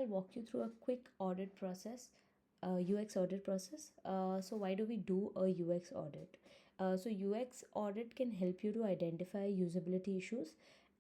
I'll walk you through a quick audit process, UX audit process. So why do we do a UX audit? So UX audit can help you to identify usability issues,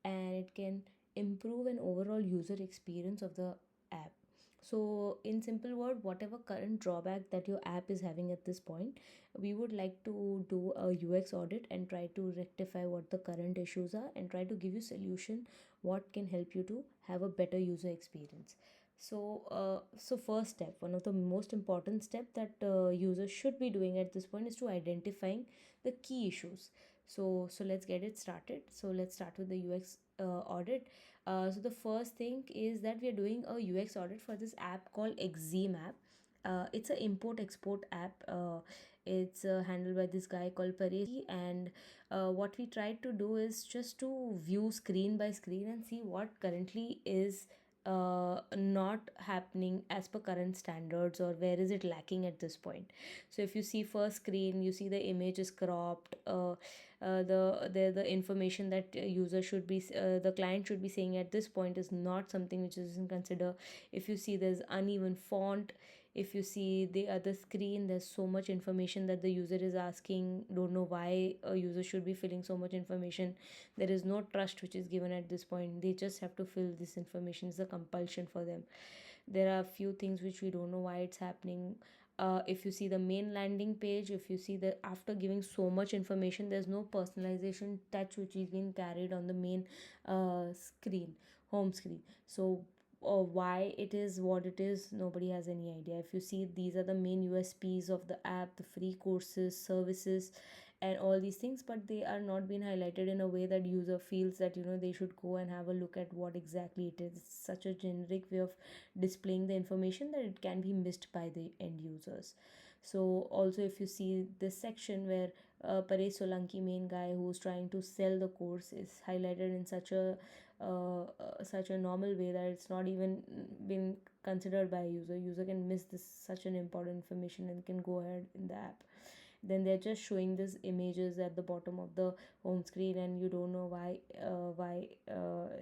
and it can improve an overall user experience of the app. So in simple word, whatever current drawback that your app is having at this point, we would like to do a UX audit and try to rectify what the current issues are and try to give you solution what can help you to have a better user experience. So first step, one of the most important step that users should be doing at this point is to identifying the key issues. So let's get it started. So let's start with the UX audit. So the first thing is that we are doing a UX audit for this app called Exim App. It's an import export app. It's handled by this guy called Paresh, and what we tried to do is just to view screen by screen and see what currently is not happening as per current standards, or where is it lacking at this point. So if you see first screen, you see the image is cropped, the information that user should be the client should be saying at this point is not something which is in consider. If you see there's uneven font, if you see the other screen, there's so much information that the user is asking, don't know why a user should be filling so much information. There is no trust which is given at this point, they just have to fill this information, it's a compulsion for them. There are a few things which we don't know why it's happening. If you see the main landing page, if you see that after giving so much information, there's no personalization touch which is being carried on the main screen, home screen. So why it is what it is, nobody has any idea. If you see, these are the main USPs of the app, the free courses, services, and all these things, but they are not being highlighted in a way that user feels that they should go and have a look at what exactly it is. It's such a generic way of displaying the information that it can be missed by the end users. So also, if you see this section where Paresh Solanki, main guy who's trying to sell the course, is highlighted in such a normal way that it's not even been considered by a user can miss this such an important information and can go ahead in the app. Then they're just showing these images at the bottom of the home screen, and you don't know why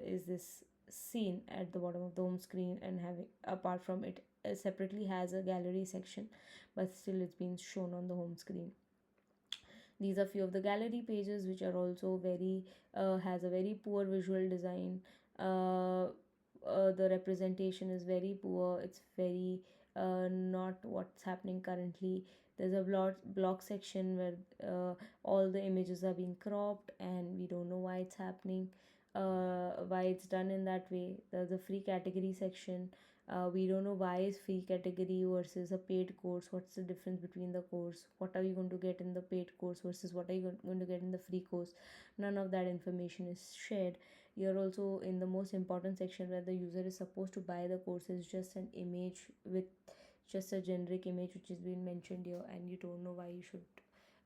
is this seen at the bottom of the home screen, and having, apart from it, separately has a gallery section, but still it's being shown on the home screen. These are few of the gallery pages which are also very has a very poor visual design. The representation is very poor, it's very not what's happening currently. There's a block section where all the images are being cropped, and we don't know why it's happening, why it's done in that way. There's a free category section. We don't know why is free category versus a paid course, what's the difference between the course, what are you going to get in the paid course versus what are you going to get in the free course. None of that information is shared. You're also in the most important section where the user is supposed to buy the course, is just an image with just a generic image which is being mentioned here, and you don't know why you should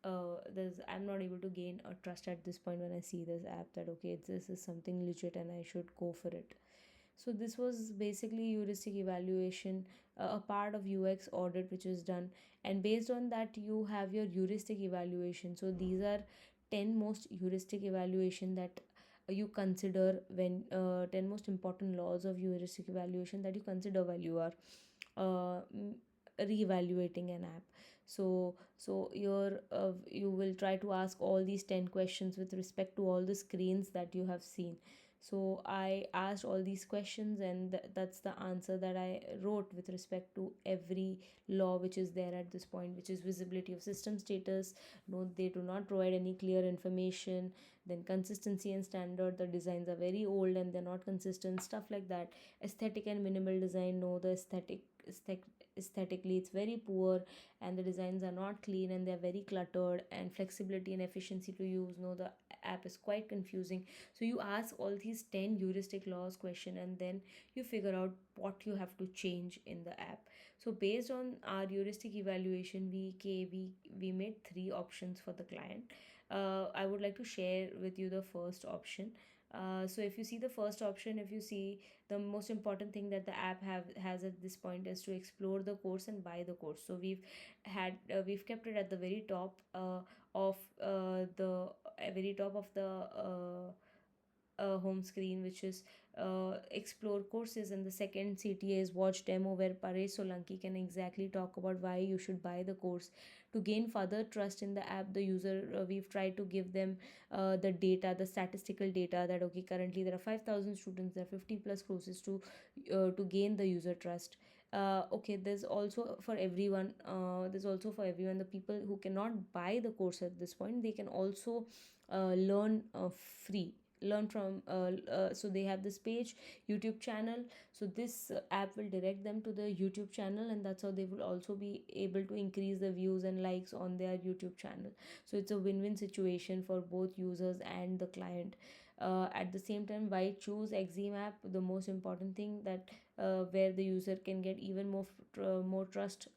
I'm not able to gain a trust at this point when I see this app that okay, this is something legit and I should go for it. So this was basically heuristic evaluation, a part of UX audit which is done, and based on that you have your heuristic evaluation. So these are 10 most heuristic evaluation that you consider when 10 most important laws of heuristic evaluation that you consider while you are uh, reevaluating an app. So you will try to ask all these 10 questions with respect to all the screens that you have seen. So I asked all these questions, and that's the answer that I wrote with respect to every law which is there at this point, which is visibility of system status. No, they do not provide any clear information. Then consistency and standard, the designs are very old and they're not consistent, stuff like that. Aesthetic and minimal design, no, the aesthetically it's very poor, and the designs are not clean and they're very cluttered. And flexibility and efficiency to use, no, the app is quite confusing. So you ask all these 10 heuristic laws question, and then you figure out what you have to change in the app. So based on our heuristic evaluation, we made three options for the client. I would like to share with you the first option. So if you see the first option, if you see, the most important thing that the app has at this point is to explore the course and buy the course. So we've kept it at the very top of the very top of the home screen, which is explore courses, and the second CTA is watch demo, where Paresh Solanki can exactly talk about why you should buy the course. To gain further trust in the app, the user, we've tried to give them the data, the statistical data, that okay, currently there are 5,000 students, there are 50 plus courses, to gain the user trust. Okay, there's also for everyone, the people who cannot buy the course at this point, they can also learn free, learn from so they have this page, YouTube channel. So this app will direct them to the YouTube channel, and that's how they will also be able to increase the views and likes on their YouTube channel. So it's a win-win situation for both users and the client. At the same time, why choose Exim app? The most important thing, that where the user can get even more trust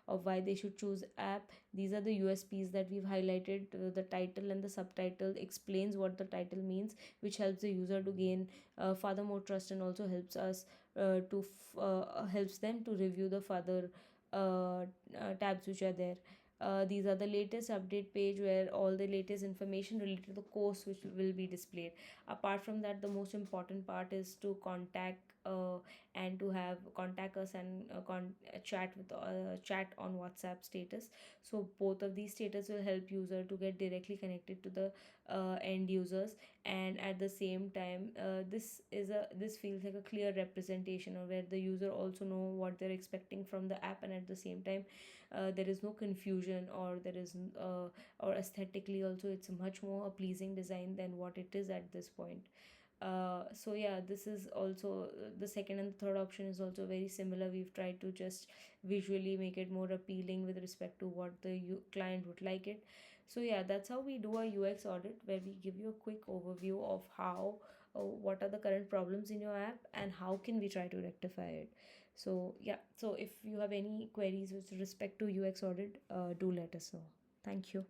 of why they should choose app. These are the USPs that we've highlighted. The title and the subtitle explains what the title means, which helps the user to gain further more trust, and also helps them to review the further tabs which are there. These are the latest update page, where all the latest information related to the course which will be displayed. Apart from that, the most important part is to and to have contact us, and chat on WhatsApp status. So both of these status will help user to get directly connected to the end users. And at the same time, this feels like a clear representation, of where the user also know what they're expecting from the app, and at the same time, there is no confusion, or there is or aesthetically also it's much more a pleasing design than what it is at this point. So yeah, this is also the second and third option is also very similar. We've tried to just visually make it more appealing with respect to what the client would like it. So yeah, that's how we do a UX audit, where we give you a quick overview of how what are the current problems in your app, and how can we try to rectify it. So yeah, so if you have any queries with respect to UX audit, do let us know. Thank you.